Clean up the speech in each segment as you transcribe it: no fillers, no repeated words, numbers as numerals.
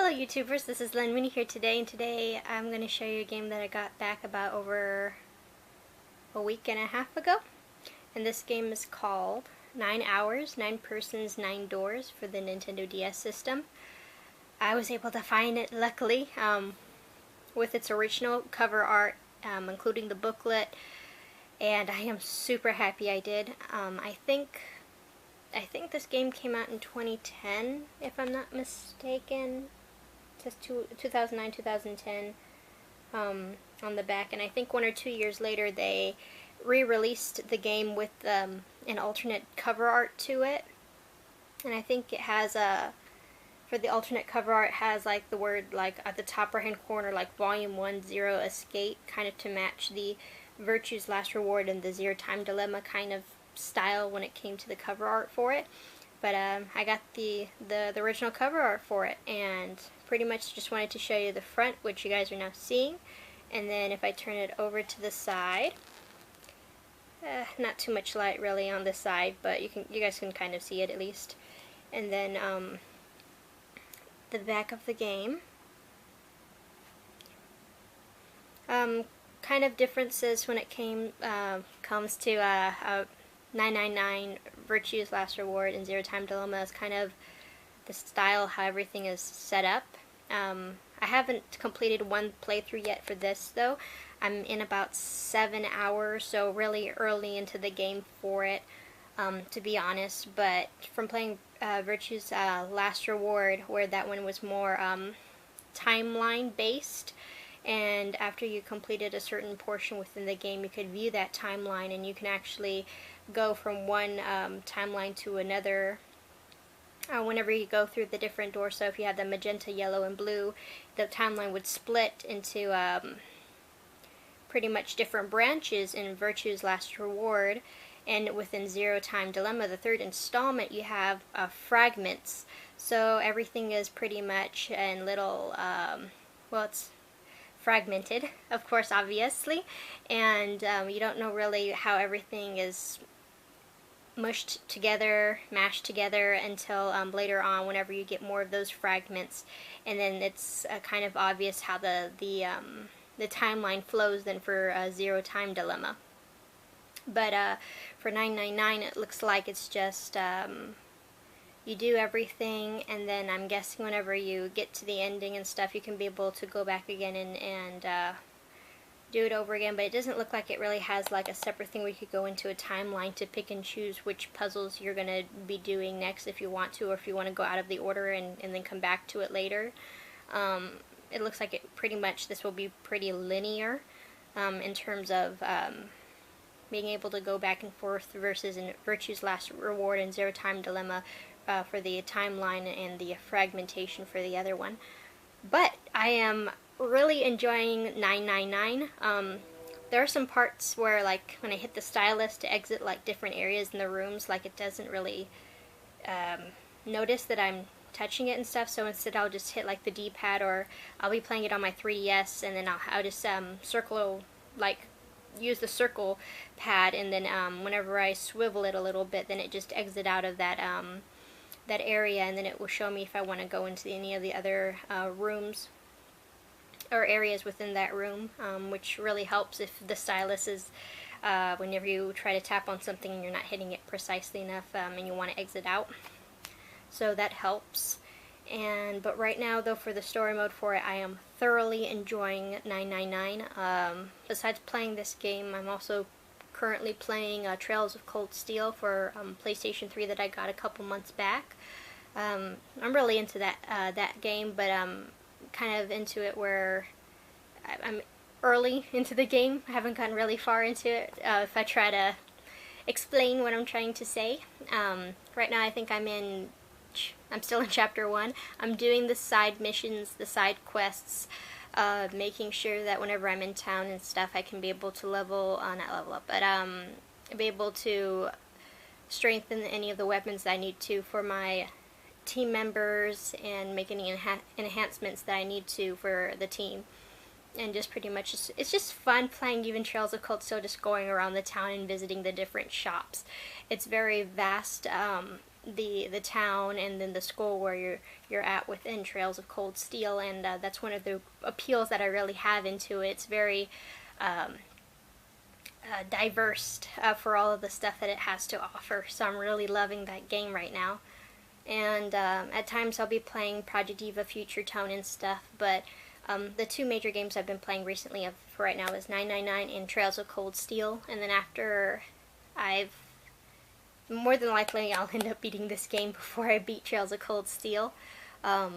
Hello YouTubers, this is Lynn Winnie here today, and today I'm going to show you a game that I got back about over a week and a half ago. And this game is called 9 Hours, 9 Persons, 9 Doors for the Nintendo DS system. I was able to find it, luckily, with its original cover art, including the booklet, and I am super happy I did. I think this game came out in 2010, if I'm not mistaken. It says 2009, 2010 on the back, and I think 1 or 2 years later they re-released the game with an alternate cover art to it. And I think it has for the alternate cover art has like the word like at the top right hand corner, like Volume 1 Zero Escape, kind of to match the Virtue's Last Reward and the Zero Time Dilemma kind of style when it came to the cover art for it. But I got the original cover art for it, and pretty much just wanted to show you the front, which you guys are now seeing. And then if I turn it over to the side, not too much light really on this side, but you guys can kind of see it at least. And then the back of the game. Kind of differences when it comes to 999 Virtue's Last Reward and Zero Time Dilemma is kind of the style, how everything is set up. I haven't completed one playthrough yet for this though. I'm in about 7 hours, so really early into the game for it, to be honest. But from playing Virtue's Last Reward, where that one was more timeline based, and after you completed a certain portion within the game, you could view that timeline, and you can actually go from one timeline to another whenever you go through the different doors. So if you have the magenta, yellow, and blue, the timeline would split into pretty much different branches in Virtue's Last Reward. And within Zero Time Dilemma, the third installment, you have fragments. So everything is pretty much in little, well, it's fragmented, of course, obviously, and you don't know really how everything is mashed together until later on, whenever you get more of those fragments, and then it's kind of obvious how the timeline flows then for Zero Time Dilemma. But for 999, it looks like it's just you do everything, and then I'm guessing whenever you get to the ending and stuff, you can be able to go back again and do it over again. But it doesn't look like it really has like a separate thing where you could go into a timeline to pick and choose which puzzles you're going to be doing next if you want to, or if you want to go out of the order and then come back to it later. It looks like it pretty much, this will be pretty linear in terms of being able to go back and forth versus in Virtue's Last Reward and Zero Time Dilemma for the timeline and the fragmentation for the other one. But I am really enjoying 999. There are some parts where, like, when I hit the stylus to exit like different areas in the rooms, like it doesn't really notice that I'm touching it and stuff, so instead I'll just hit like the D-pad, or I'll be playing it on my 3DS, and then I'll just circle, like use the circle pad, and then whenever I swivel it a little bit, then it just exit out of that that area, and then it will show me if I want to go into any of the other rooms or areas within that room, which really helps if the stylus is whenever you try to tap on something and you're not hitting it precisely enough, and you want to exit out. So that helps. But right now though, for the story mode for it, I am thoroughly enjoying 999. Besides playing this game, I'm also currently playing Trails of Cold Steel for PlayStation 3 that I got a couple months back. I'm really into that game, but I'm kind of into it where I'm early into the game. I haven't gotten really far into it. If I try to explain what I'm trying to say, right now I think I'm still in Chapter 1. I'm doing the side missions, the side quests, making sure that whenever I'm in town and stuff, I can be able to not level up, but be able to strengthen any of the weapons that I need to for my team members, and make any enhancements that I need to for the team. And just pretty much, it's just fun playing even Trails of Cold Steel, just going around the town and visiting the different shops. It's very vast. the town and then the school where you're at within Trails of Cold Steel, and that's one of the appeals that I really have into it. It's very diverse for all of the stuff that it has to offer, so I'm really loving that game right now. And at times I'll be playing Project Diva Future Tone and stuff, but the two major games I've been playing recently for right now is 999 and Trails of Cold Steel, and then after more than likely I'll end up beating this game before I beat Trails of Cold Steel. I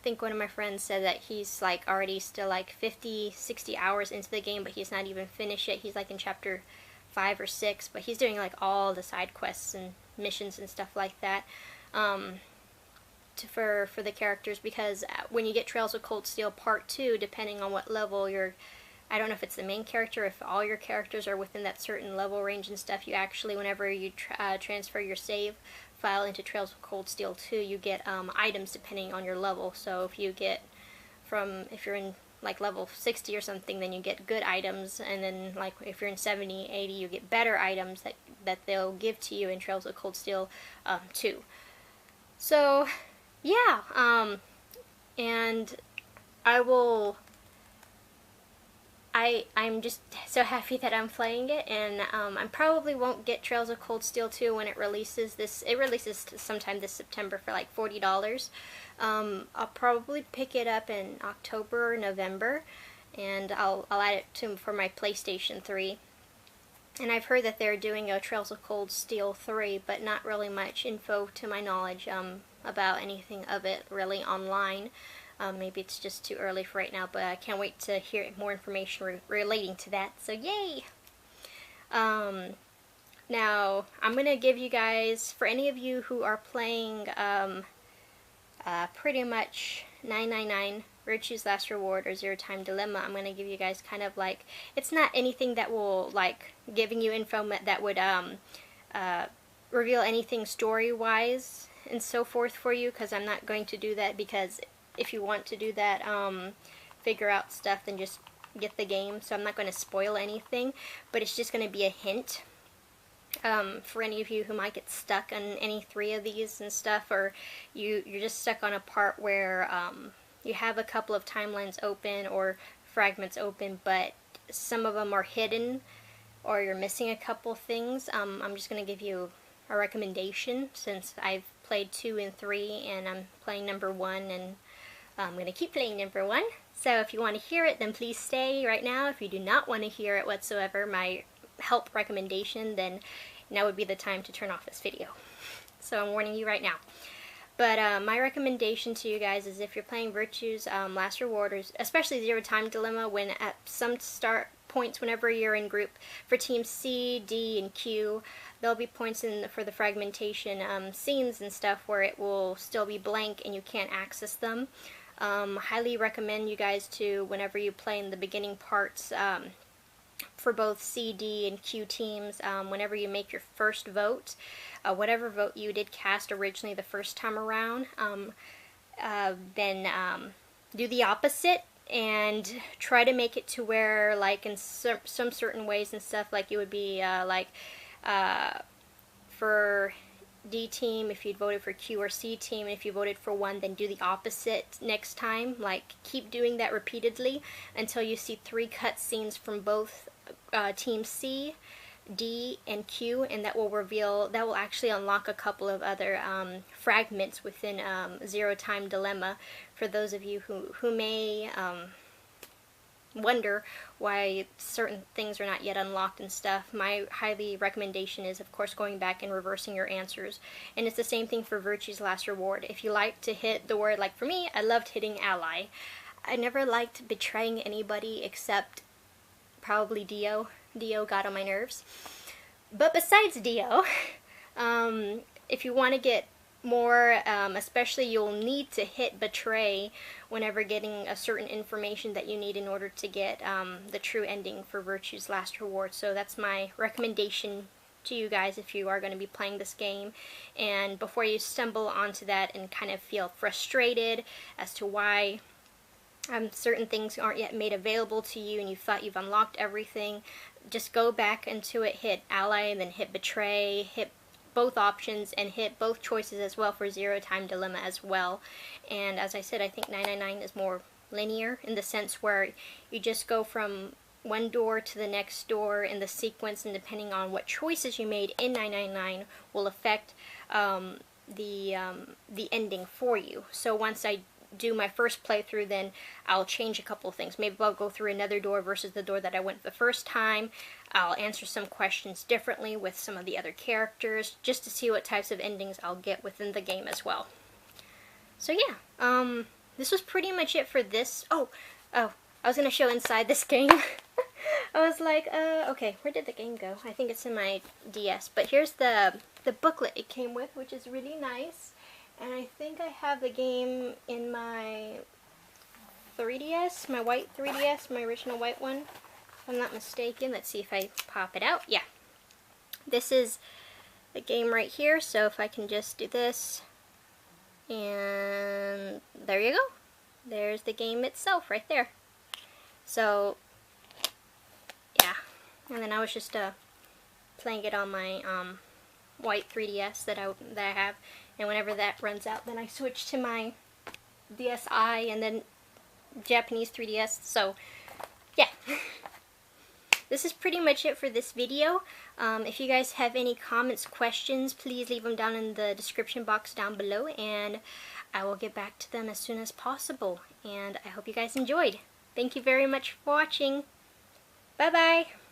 think one of my friends said that he's like already still like 50-60 hours into the game, but he's not even finished yet. He's like in chapter 5 or 6, but he's doing like all the side quests and missions and stuff like that for the characters, because when you get Trails of Cold Steel Part 2, depending on what level you're, I don't know if it's the main character, if all your characters are within that certain level range and stuff, you actually, whenever you transfer your save file into Trails of Cold Steel 2, you get items depending on your level. So if you get if you're in like level 60 or something, then you get good items, and then like if you're in 70, 80, you get better items that they'll give to you in Trails of Cold Steel 2. So yeah, and I'm just so happy that I'm playing it, and I probably won't get Trails of Cold Steel 2 when it releases. It releases sometime this September for like $40. I'll probably pick it up in October or November, and I'll add it for my PlayStation 3. And I've heard that they're doing a Trails of Cold Steel 3, but not really much info to my knowledge about anything of it really online. Maybe it's just too early for right now, but I can't wait to hear more information relating to that, so yay! Now, I'm going to give you guys, for any of you who are playing pretty much 999, Virtue's Last Reward, or Zero Time Dilemma, I'm going to give you guys kind of like, it's not anything that will, like, giving you info that would reveal anything story-wise and so forth for you, because I'm not going to do that, because if you want to do that, figure out stuff, then just get the game. So I'm not going to spoil anything, but it's just going to be a hint for any of you who might get stuck on any three of these and stuff, or you're just stuck on a part where you have a couple of timelines open or fragments open, but some of them are hidden, or you're missing a couple things. I'm just going to give you a recommendation, since I've played 2 and 3, and I'm playing number 1, and I'm going to keep playing number 1. So if you want to hear it, then please stay right now. If you do not want to hear it whatsoever, my help recommendation, then now would be the time to turn off this video. So I'm warning you right now. But my recommendation to you guys is, if you're playing Virtue's Last Reward, or especially Zero Time Dilemma, when at some start points whenever you're in group for teams C, D, and Q, there'll be points for the fragmentation scenes and stuff where it will still be blank and you can't access them. Highly recommend you guys to, whenever you play in the beginning parts for both C, D, and Q teams, whenever you make your first vote, whatever vote you did cast originally the first time around, then do the opposite and try to make it to where, like, in some certain ways and stuff, like it would be for D team, if you'd voted for Q or C team, and if you voted for one, then do the opposite next time. Like, keep doing that repeatedly until you see 3 cutscenes from both team C, D, and Q, and that will actually unlock a couple of other fragments within Zero Time Dilemma, for those of you who may wonder why certain things are not yet unlocked and stuff. My highly recommendation is, of course, going back and reversing your answers. And it's the same thing for Virtue's Last Reward. If you like to hit the word, like for me, I loved hitting ally. I never liked betraying anybody except probably Dio. Dio got on my nerves. But besides Dio, if you want to get more, especially, you'll need to hit betray whenever getting a certain information that you need in order to get the true ending for Virtue's Last Reward. So that's my recommendation to you guys if you are going to be playing this game. And before you stumble onto that and kind of feel frustrated as to why certain things aren't yet made available to you and you thought you've unlocked everything, just go back into it, hit ally, and then hit betray, hit both options and hit both choices as well for Zero Time Dilemma as well. And as I said, I think 999 is more linear in the sense where you just go from one door to the next door in the sequence, and depending on what choices you made in 999 will affect the ending for you. So once I do my first playthrough, then I'll change a couple of things. Maybe I'll go through another door versus the door that I went the first time. I'll answer some questions differently with some of the other characters, just to see what types of endings I'll get within the game as well. So yeah, this was pretty much it for this. Oh, I was gonna show inside this game. I was like, okay, where did the game go? I think it's in my DS. But here's the booklet it came with, which is really nice. And I think I have the game in my 3DS, my white 3DS, my original white one, if I'm not mistaken. Let's see if I pop it out. Yeah. This is the game right here, so if I can just do this, and there you go. There's the game itself right there. So, yeah. And then I was just playing it on my white 3DS that I have. And whenever that runs out, then I switch to my DSi and then Japanese 3DS. So, yeah. This is pretty much it for this video. If you guys have any comments, questions, please leave them down in the description box down below, and I will get back to them as soon as possible. And I hope you guys enjoyed. Thank you very much for watching. Bye-bye.